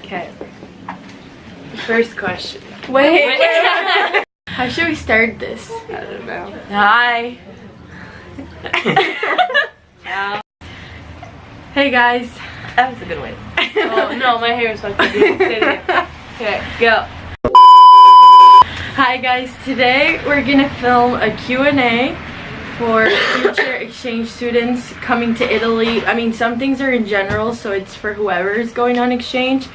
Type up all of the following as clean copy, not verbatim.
Okay. First question. Wait. How should we start this? I don't know. Hi. Ciao. Hey guys. That was a good way. Oh no, my hair is fucked up. Okay, go. Hi guys. Today we're gonna film a Q&A for future exchange students coming to Italy. I mean, some things are in general, so it's for whoever is going on exchange.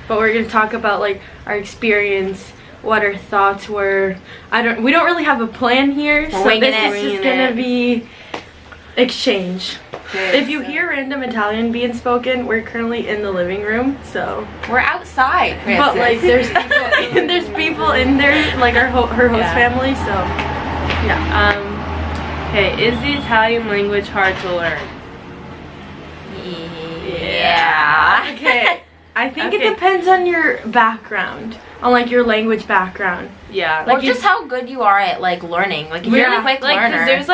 But we're gonna talk about like our experience, what our thoughts were. We don't really have a plan here, so this is just gonna be exchange. Okay, if you hear random Italian being spoken, we're currently in the living room, so we're outside, Francis. but like there's people in there, like her host family, so yeah. Okay, is the Italian language hard to learn? Yeah. Okay. I think it depends on your background, on like your language background. Yeah. Like, or just how good you are at like learning. Like if you're a quick learner. There's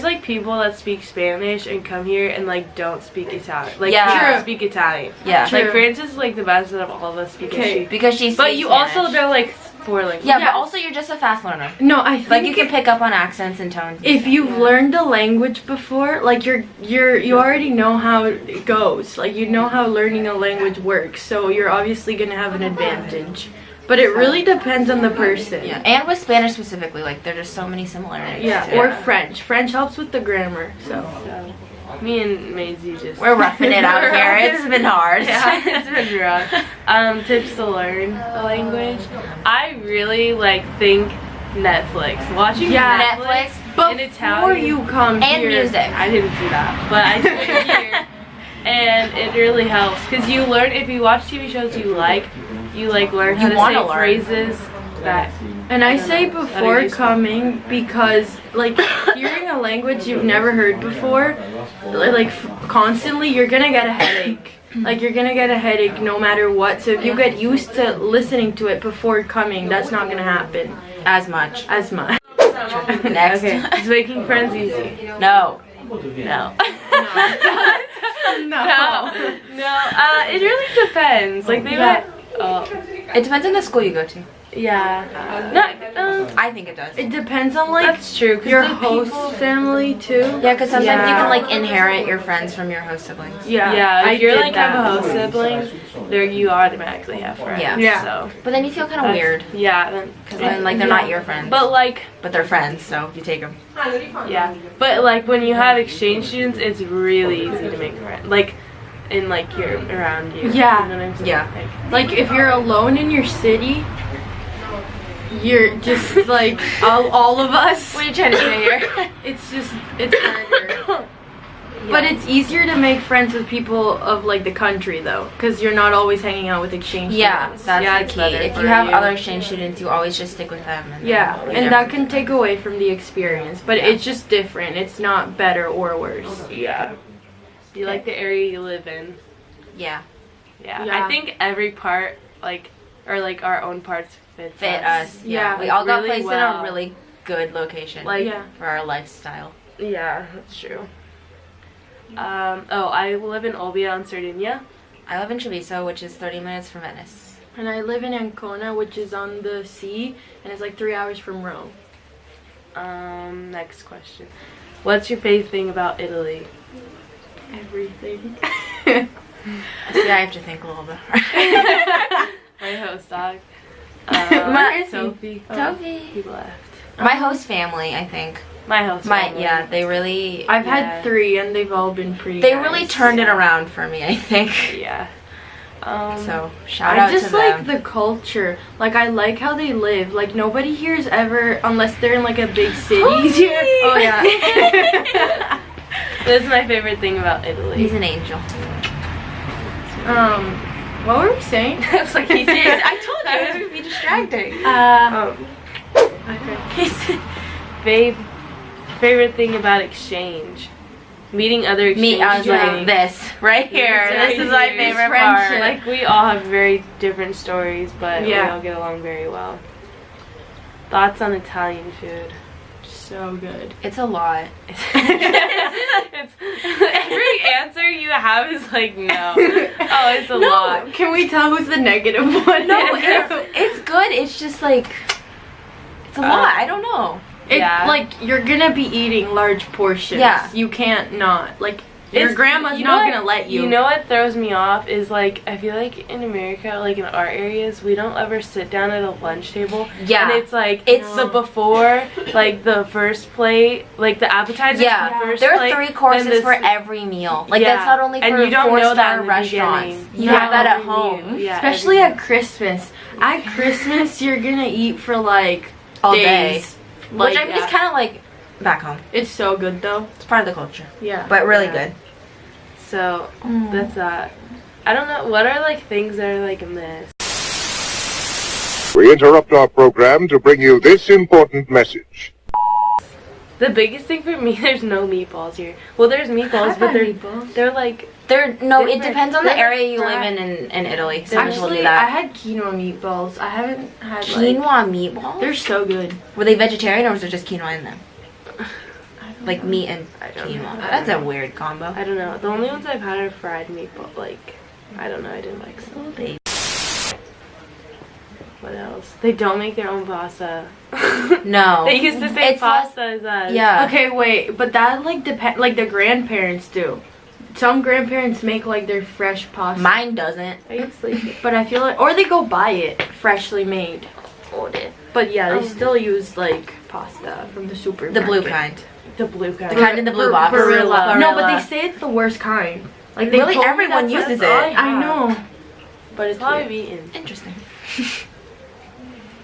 like people that speak Spanish and come here and like don't speak Italian. Like speak Italian. Yeah. Like Frances is like the best out of all of us because she's. But you Spanish. Also know like 4 languages. Yeah, but also you're just a fast learner. No, I think like you can pick up on accents and tones. And if you've learned a language before, like you already know how it goes. Like you know how learning a language works, so you're obviously gonna have an advantage. But it really depends on the person. Yeah, and with Spanish specifically, like there's just so many similarities. Yeah, or French. French helps with the grammar, so. Me and Maisie just... We're roughing it out here. It's been hard. Yeah, it's been rough. Tips to learn a language. I really think Netflix. Watching Netflix but in Italian. Before you come and here. music. I didn't do that, but I did it here. And it really helps. Because you learn, if you watch TV shows you learn how to say phrases that... And I say before coming because like hearing a language you've never heard before, like constantly, you're gonna get a headache. Like you're gonna get a headache no matter what. So if you get used to listening to it before coming, that's not gonna happen as much. Next. Okay. Is making friends easy? No. No. It really depends. Like they it depends on the school you go to. Yeah. I think it does. It depends on like that's true. Your host family too. Yeah, because sometimes you can like inherit your friends from your host siblings. Yeah. Yeah. If you're like have a host sibling, there you automatically have friends. Yeah. So. But then you feel kind of weird. Yeah. Because then like they're not your friends. But they're friends, so you take them. Yeah. But like when you have exchange students, it's really easy to make friends. Like. In like you're around you. Yeah. You know what I'm saying? Yeah. Like if you're alone in your city, you're just like all of us. What are you trying to say here? It's harder. But it's easier to make friends with people of like the country though, because you're not always hanging out with exchange students. That's the key. If you have other exchange students, you always just stick with them. And that can take away from the experience, but it's just different. It's not better or worse. Yeah. You like the area you live in. Yeah. I think every part or our own parts fit us. Yeah. We all got really placed in a really good location for our lifestyle. Yeah, that's true. I live in Olbia in Sardinia. I live in Treviso, which is 30 minutes from Venice. And I live in Ancona, which is on the sea, and it's like 3 hours from Rome. Next question. What's your favorite thing about Italy? Everything. See, I have to think a little bit. My host dog. Sophie. He left. My host family, I think. My host family. Yeah, they really... I've had 3 and they've all been pretty They nice. really turned it around for me, I think. Yeah. So, shout out to them. I just like the culture. Like, I like how they live. Like, nobody here is ever, unless they're in like a big city. Oh, yeah. This is my favorite thing about Italy. He's an angel. What were we saying? I was like, I told you it would be distracting. Okay. Favorite thing about exchange. Meeting other exchange I was like, this right here. This is my favorite part. Like, we all have very different stories, but we all get along very well. Thoughts on Italian food? Just so good. It's a lot. It's every answer you have is like no. Oh, it's a lot. Can we tell who's the negative one? No, it's good. It's just like it's a lot. I don't know. Like you're gonna be eating large portions. Yeah. You can't not. Like your grandma's not gonna let you. You know what throws me off is like I feel like in America, like in our areas, we don't ever sit down at a lunch table. Yeah. And it's like it's the before, like the first plate, like the appetizers. Yeah. The first There are plate, 3 courses for every meal. Like that's not only for and you don't know that 4-star restaurants. You No. have that at home. Yeah, Especially at Christmas. At Christmas, you're gonna eat for like All days. day. Which I mean is kind of like back home. It's so good though. It's part of the culture. Yeah. But really good. So that's that. I don't know. What are like things that are like a miss? We interrupt our program to bring you this important message. The biggest thing for me, there's no meatballs here. Well, there's meatballs, but they're like It different. depends on the They're area you fried. live in Italy. Someone told me Actually, that. I had quinoa meatballs. I haven't had Quinoa meatballs? They're so good. Were they vegetarian or was there just quinoa in them? Like meat and quinoa. That's a weird combo. I don't know. The only ones I've had are fried meatball. Like, I don't know. I didn't like some. What else? They don't make their own pasta. No. They used to say It's pasta as us. Yeah. Okay, wait, but that like depend. Like the grandparents do. Some grandparents make like their fresh pasta. Mine doesn't. Are you sleeping? But I feel like, or they go buy it freshly made. But yeah, they still use like pasta from the supermarket. The blue kind. The blue kind. The kind in the blue box. Barilla. No, but they say it's the worst kind. Like they Really? told me Everyone that's uses all it. I know. But it's That's all weird. I've eaten. Interesting.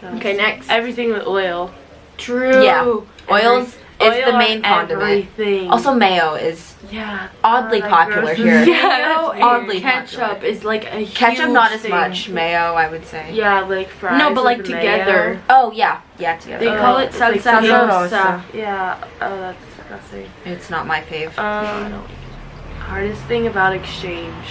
Okay, next. Everything with oil. True. Yeah. Oils is the main condiment. Everything. Also, mayo is yeah. oddly that popular grosses here. me Mayo out. and oddly ketchup popular. is like a huge Ketchup not as thing. much. Mayo, I would say. Yeah, like fries. No, but like with together. mayo. Oh yeah, yeah, together. They call it it's like salsa salsa rosa. Yeah. Oh, that's disgusting. It's not my fave. Hardest thing about exchange.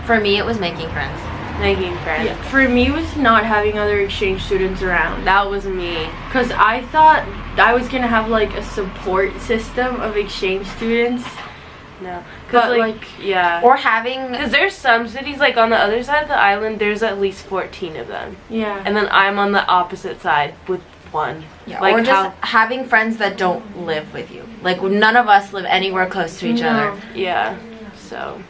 For me, it was making friends. Making friends. Yeah, for me, it was not having other exchange students around. That was me. Because I thought I was gonna have like a support system of exchange students. No. Because But, like, yeah. Or having. Because there's some cities, like on the other side of the island, there's at least 14 of them. Yeah. And then I'm on the opposite side with one. Yeah, like or just having friends that don't live with you. Like, none of us live anywhere close to each other. Yeah. So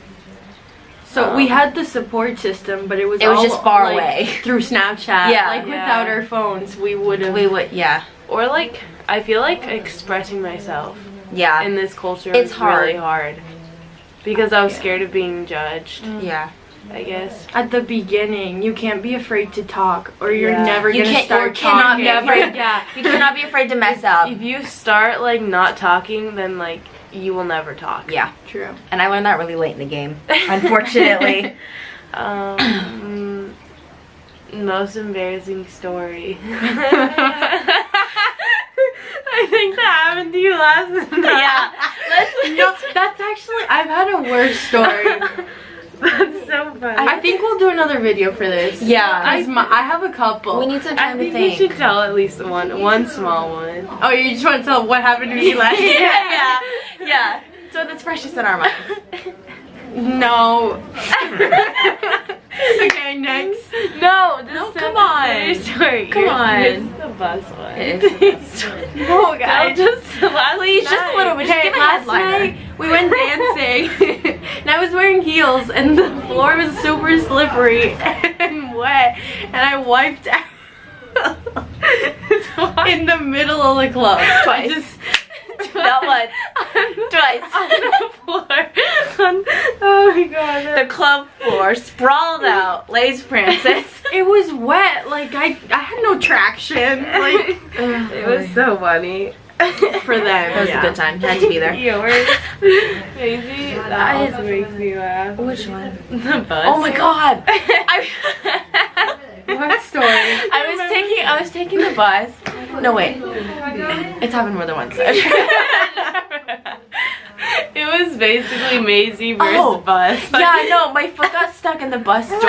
we had the support system, but it was all, just far like, away. through Snapchat. Yeah. Like without our phones, we would have. We would, yeah. Or like, I feel like expressing myself Yeah. in this culture It's is hard. really hard. Because I was scared of being judged, Yeah. I guess. At the beginning, you can't be afraid to talk, or you're Yeah. never You gonna can't, start or cannot talking. be afraid. Yeah. You cannot be afraid to mess up. If you start like not talking, then like you will never talk. Yeah. True. And I learned that really late in the game, unfortunately. Most embarrassing story. I think that happened to you last night. Yeah. No, that's actually, I've had a worse story. That's so funny. I think we'll do another video for this. Yeah. I have a couple. We need some I time to think think. you should tell at least one small one. Oh, you just want to tell what happened to me last year? Yeah. Yeah. So that's freshest in our minds. No. Okay, next. No, come on. Story. Come on. Here's the bus one. It is No, guys. Just last Please, just a little bit. Just Okay, give a last headliner. night we went dancing and I was wearing heels and the floor was super slippery and wet and I wiped out in the middle of the club. Twice. Not once. Twice. on the floor. Oh my god. The club floor sprawled out. Lays Francis. It was wet, like I had no traction, like It was so funny. for them. It was a good time. Had to be there. Yours, Maisie, that also makes me laugh. Which one? The bus. Oh my god. What story? I was taking the bus. No wait. It's happened more than once. It was basically Maisie versus bus. Yeah, I know. My foot got stuck in the bus door.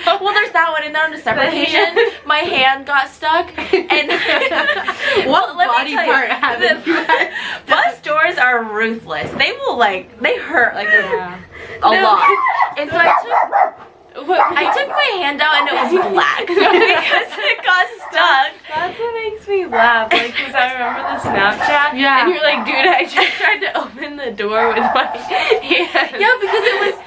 Well, there's that one, and then on a separate occasion, my hand got stuck. And what body part haven't you had? Bus doors are ruthless. They will they hurt a lot. And so I took my hand out and it was black because it got stuck. That's what makes me laugh, like, because I remember the Snapchat, and you're like, dude, I just tried to open the door with my hand. Yeah,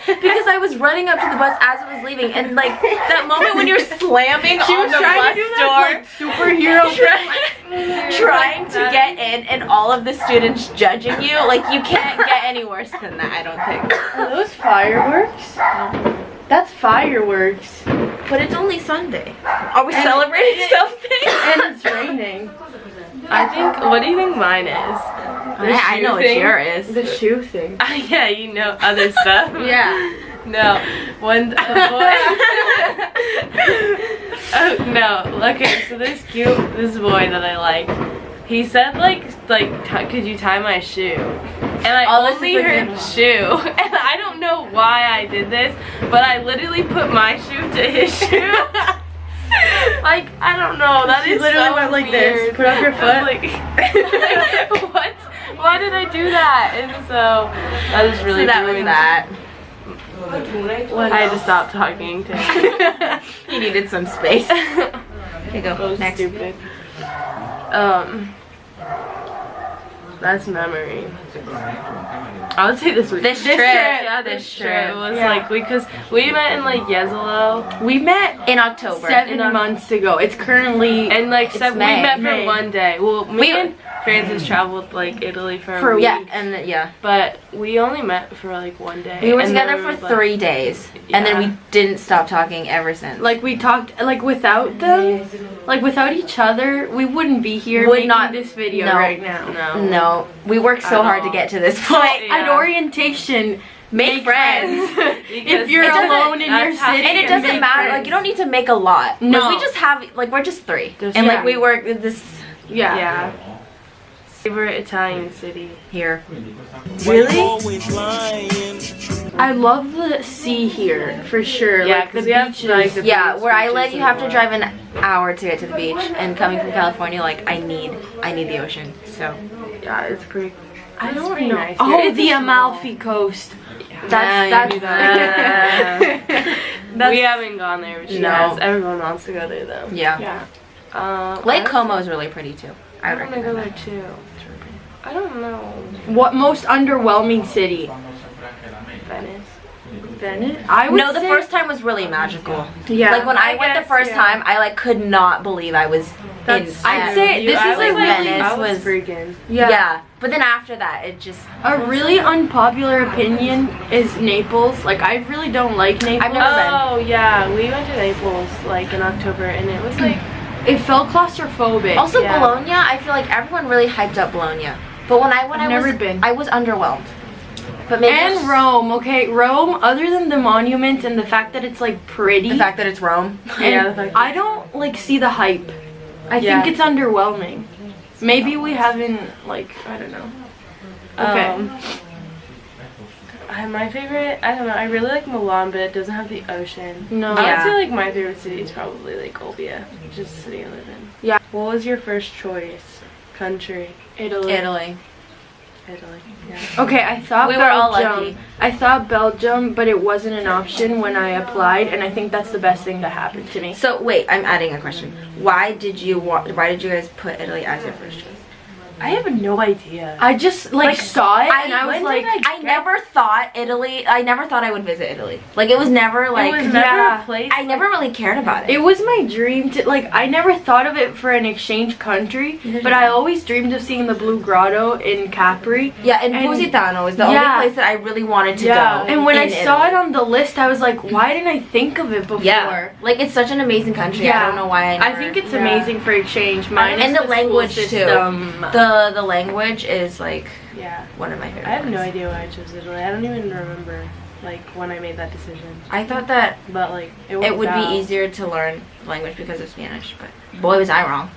because I was running up to the bus as it was leaving, and like that moment when you're slamming on the bus door, superhero, trying to get in, and all of the students judging you, like you can't get any worse than that. I don't think. Are those fireworks? That's fireworks. But it's only Sunday. Are we celebrating something? And it's raining. I think, what do you think mine is? I know what yours is. The shoe thing. Yeah, you know other stuff. Yeah. No, one boy. Oh no. Okay, so this boy that I like, he said could you tie my shoe? And I only heard shoe, and I don't know why I did this, but I literally put my shoe to his shoe. Like, I don't know. That is literally so went like weird. this. Put up your foot. Like, what? Why did I do that? And so that is really doing that. I had to stop talking to him. He needed some space. Okay, go. So Next. stupid. That's memory. I would say this week. This trip. Yeah, this trip was like because we met in like Yezelo. We met in October. 7 months ago. It's currently and like we met for May. one day. Well, me and Francis traveled like Italy for a week. Yeah, but we only met for like one day. we were together for 3 days, and then we didn't stop talking ever since. Like we talked, like without them, like without each other, we wouldn't be here making this video right now. No, we worked so hard to get to this point. At orientation, make friends. If you're alone in your city, and it doesn't matter. Like you don't need to make a lot. No, we just have we're just 3, and like we work this. Yeah. Favorite Italian city here. Really? I love the sea here for sure. Yeah, like the beaches. like where I live, you have to drive an hour to get to the beach, and coming from California, like I need the ocean. So yeah, it's pretty. I don't know. Nice. Oh, the Amalfi Coast. That's we haven't gone there, which everyone wants to go there though. Yeah. Lake Como is really pretty too. I want to go there too. I don't know. What most underwhelming city? Venice. Venice? I would the first time was really magical. Yeah. Like when I went the first time, I like could not believe I was I'd say this is like Venice was freaking. Yeah. But then after that, it just a really unpopular opinion is Naples. Like I really don't like Naples. I've never been. Oh yeah, we went to Naples like in October, and it was like. It felt claustrophobic. Also, Bologna, I feel like everyone really hyped up Bologna. But when I went, I was underwhelmed. But maybe Rome, okay, Rome. Other than the monuments and the fact that it's like pretty, the fact that it's Rome, I don't like see the hype. I think it's underwhelming. Maybe we haven't I don't know. Okay. My favorite, I don't know, I really like Milan, but it doesn't have the ocean. No. I would say like my favorite city is probably like Olbia, which is the city I live in. Yeah. What was your first choice? Country? Italy. Yeah. Okay, I thought we were all lucky. I thought Belgium, but it wasn't an option when I applied, and I think that's the best thing that happened to me. So wait, I'm adding a question. Why did you guys put Italy as your first choice? I have no idea. I just saw it and I was like, I never thought Italy. I never thought I would visit Italy. Like it was never like it was never a place. I never really cared about it. It was my dream to I never thought of it for an exchange country, but I always dreamed of seeing the Blue Grotto in Capri. Yeah, and Positano is the only place that I really wanted to go. And when I saw it on the list, I was like, why didn't I think of it before? Yeah, like it's such an amazing country. I don't know why. I think it's amazing for exchange. And the language system. Too. The language is like one of my favorite. I have no idea why I chose Italy. I don't even remember when I made that decision. I thought that it would be easier to learn the language because of Spanish, but boy was I wrong.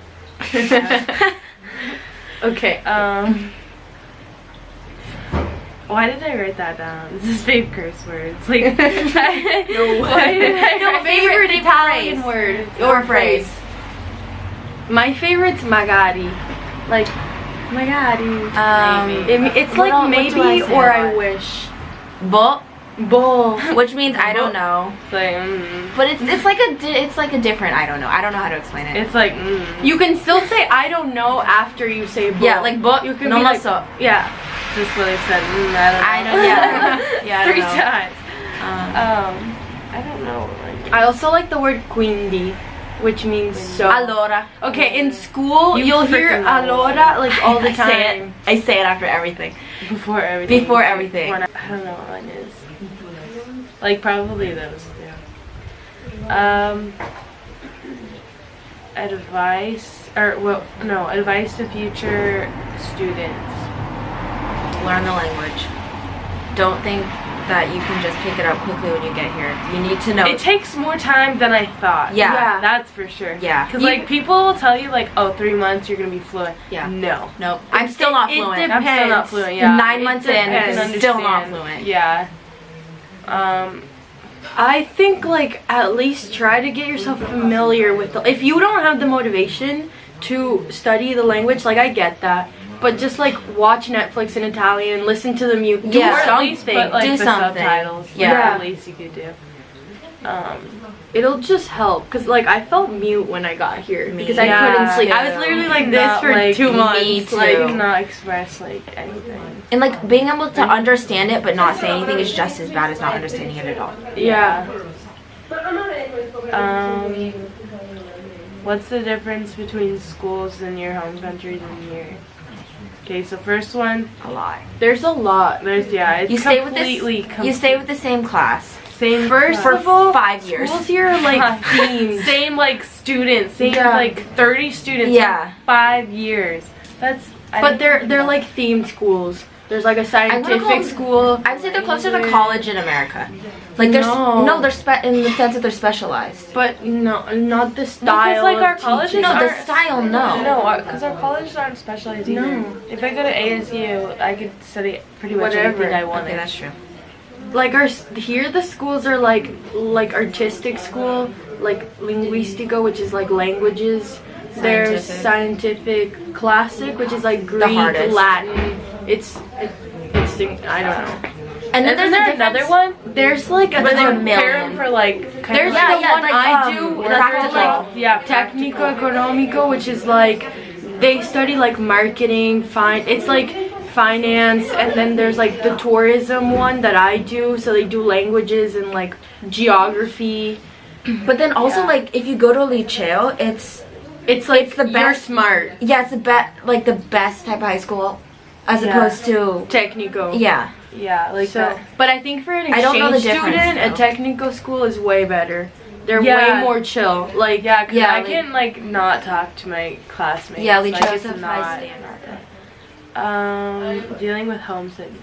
Why did I write that down? This is fave curse words. Like, why did I favorite Italian word or phrase. My favorite's magari. Like, magari. It's like maybe or I wish. Bo. Bo. Which means I don't know. It's like, But it's like a different I don't know. I don't know how to explain it. It's like, You can still say I don't know after you say bo. Yeah, like bo. You can No be like, so. yeah. just what I said. I know. Yeah. Yeah. I don't 3 know. times. I don't know. Like, I also like the word quindi, which means so. Allora. Okay, in school you'll hear freaking know. allora like all the time. I say it after everything. before everything. Before everything. I don't know what one is. Like probably those two. Advice to future students. Learn the language. Don't think that you can just pick it up quickly when you get here. You need to know. It takes more time than I thought. Yeah. That's for sure. Yeah. Because like people will tell you like, oh, 3 months you're gonna be fluent. Yeah. No. Nope. I'm still not it fluent. depends. I'm still not fluent. Yeah. 9 months in, depends. still not Understand. fluent. Yeah. I think like at least try to get yourself familiar with the, if you don't have the motivation to study the language, like I get that, but just like watch Netflix in Italian, listen to the music, do Yeah. Or at least something. put like Do the something. subtitles. Yeah. Yeah. At least you could do. It'll just help because like I felt mute when I got here because I Yeah, couldn't sleep. I yeah. was literally like this Not, for like, 2 me months. too. Like, Not express like anything. And like being able to understand it but not say anything is just as bad as not understanding it at all. yeah. What's the difference between schools in your home countries and here? Okay, so first one, A lot. There's a lot. it's You stay with completely, you stay with the same class same First for of all, 5 years. schools here are like themed. same like students, same Yeah. like 30 students, Yeah. for 5 years. That's But they're like themed schools. There's like a scientific school. I'd say they're closer to college in America. Like there's No. they're in the sense that they're specialized. But no, not the style. like of our colleges teaching. No, the Our- style, no. No, because our colleges aren't specialized either. No. If I go to ASU, I could study pretty much Whatever. anything I wanted. Okay, that's true. Like here the schools are like artistic school, like linguistico, which is like languages. There's scientific classic, which is like Greek, hardest. Latin. It's I don't know. And then Isn't there's there another one? There's like a Where they a prepare million. them for like kind There's of Yeah, the yeah, one like, I do that's practical. called like yeah, Tecnico Economico, which is like they study like marketing, it's like finance, and then there's like the tourism one that I do, so they do languages and like geography. But then also Yeah. like if you go to a liceo, it's like It's the you're best- smart. yeah, it's the best type of high school as Yeah. opposed to Technico. yeah. yeah, like So, that. but I think for an I don't know the exchange difference, student, a though. technical school is way better. They're Yeah. way more chill. Like Yeah, because Yeah, I like- can like not talk to my classmates. Yeah, like, liceos it's have not. high standard. Dealing with homesickness.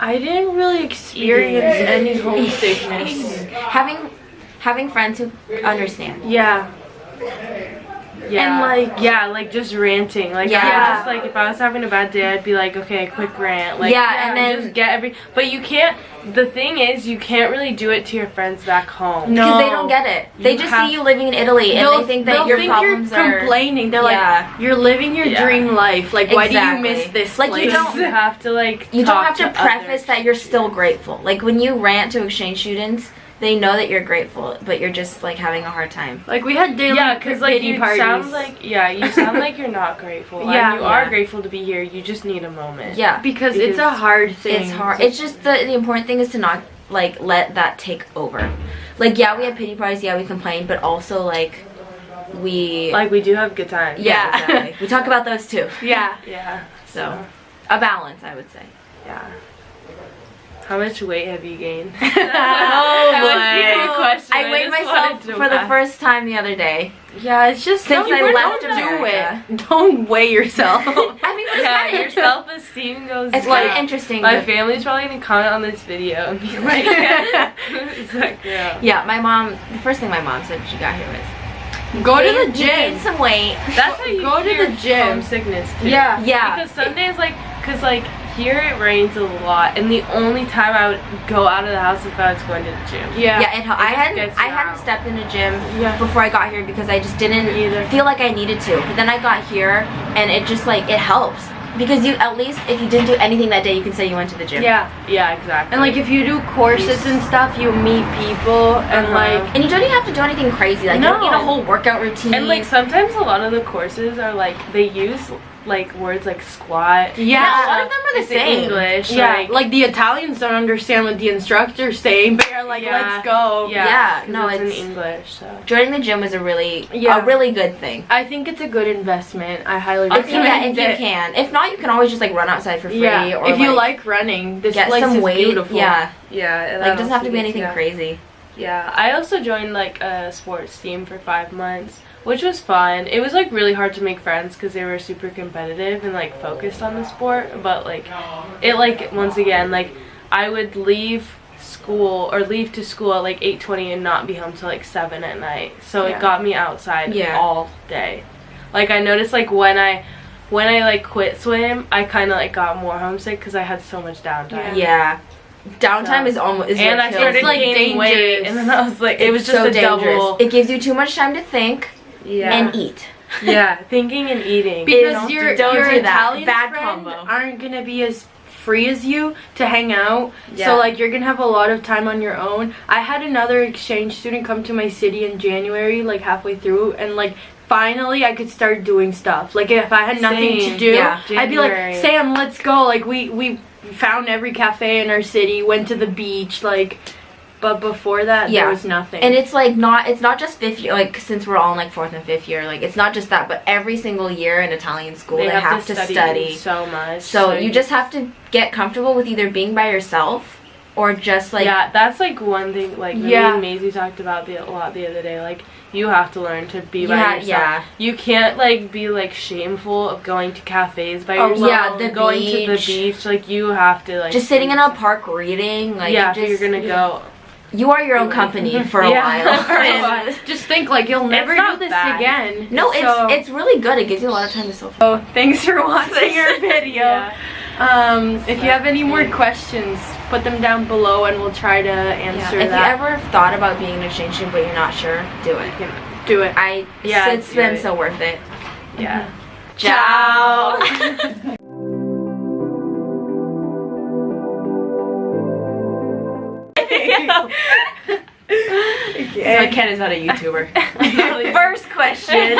I didn't really experience any homesickness. Having friends who understand. Yeah. Yeah. And, like- like just ranting. Like I Yeah. would just like if I was having a bad day, I'd be like, okay, quick rant. Like Yeah, and then- just get but you can't. The thing is, you can't really do it to your friends back home. No. Because they don't get it. They You just have- see you living in Italy and they think that they'll your think problems you're are complaining. They're Yeah. like, you're living your Yeah. dream life. Like, why do you Exactly. miss this Like, you place? don't- You have to like. You don't talk have to preface others. that you're still grateful. Like when you rant to exchange students, they know that you're grateful, but you're just like having a hard time. Like, we had daily Yeah, because like pity you parties. sound like you sound like you're not grateful. Yeah. And you are Yeah. grateful to be here. You just need a moment. Yeah, because it's a hard thing. it's hard. It's just the important thing is to not like let that take over. Like yeah, we have pity parties. Yeah, we complain, but also like we Like we do have good times. yeah, exactly. We talk about those too. Yeah. Yeah. So a balance, I would say. Yeah. How much weight have you gained? Oh I weighed myself for the first time the other day. Yeah, it's just Since I left don't America. do it. Don't weigh yourself. I mean, it's Yeah, kind your of self-esteem goes It's down. kind of interesting. My but- family's probably gonna comment on this video and be like, it's like, yeah. Yeah, my mom. The first thing my mom said when she got here was, Go to the "You gym. gained some weight." That's how you Go to cure the gym. homesickness too. Yeah. Yeah. Because some days, like, here it rains a lot, and the only time I would go out of the house if I was going to the gym. Yeah, I hadn't stepped in a gym before I got here because I just didn't feel like I needed to. But then I got here, and it just like, it helps. Because you, at least if you didn't do anything that day, you can say you went to the gym. Yeah, exactly. And like if you do courses and stuff, you meet people and like, and you don't even have to do anything crazy. Like you don't need a whole workout routine. And like sometimes a lot of the courses are like, they use like words like squat. Yeah, a lot of them are the same. English. Yeah, like the Italians don't understand what the instructor's saying, but you're like, let's go. Yeah, no, it's in English. So joining the gym is a really good thing. I think it's a good investment. I highly recommend it. If you can. If not, you can always just like run outside for free. Yeah, or if you like running, this get place some is weight. beautiful. Yeah, like it doesn't have to be anything crazy. Yeah, I also joined like a sports team for 5 months, which was fun. It was like really hard to make friends because they were super competitive and like focused on the sport, but like it, like once again, like I would leave to school at like 8:20 and not be home till like 7 at night, so it got me outside all day. Like I noticed like when I like quit swim, I kind of like got more homesick because I had so much downtime. Downtime is almost and I started like gaining weight, and then I was like, it was just so a dangerous. double. It gives you too much time to think and eat. Thinking and eating. Because your do Italian bad friends combo. aren't gonna be as free as you to hang out. So like you're gonna have a lot of time on your own. I had another exchange student come to my city in January, like halfway through, and like finally I could start doing stuff. Like if I had nothing to do, I'd be like, Sam, let's go. Like we found every cafe in our city, went to the beach, like, but before that there was nothing. And it's like it's not just 5th year, like since we're all in like 4th and 5th year, like it's not just that, but every single year in Italian school they have to study so much. So you just have to get comfortable with either being by yourself or just like that's like one thing like me and Maisie talked about a lot the other day. Like you have to learn to be by yourself. You can't like be like shameful of going to cafes by yourself. Going to the beach. Like you have to like just sitting in a park reading. Like you're gonna go. You are your own company for a while. Just think like you'll never do this again. No, it's really good. It gives you a lot of time to self. Oh, thanks for watching our video. If you have any more questions, put them down below and we'll try to answer If that. you ever thought about being an exchange student but you're not sure, do it. Do it. It's been so worth it. Yeah. Ciao. So Kenah's not a YouTuber. First question.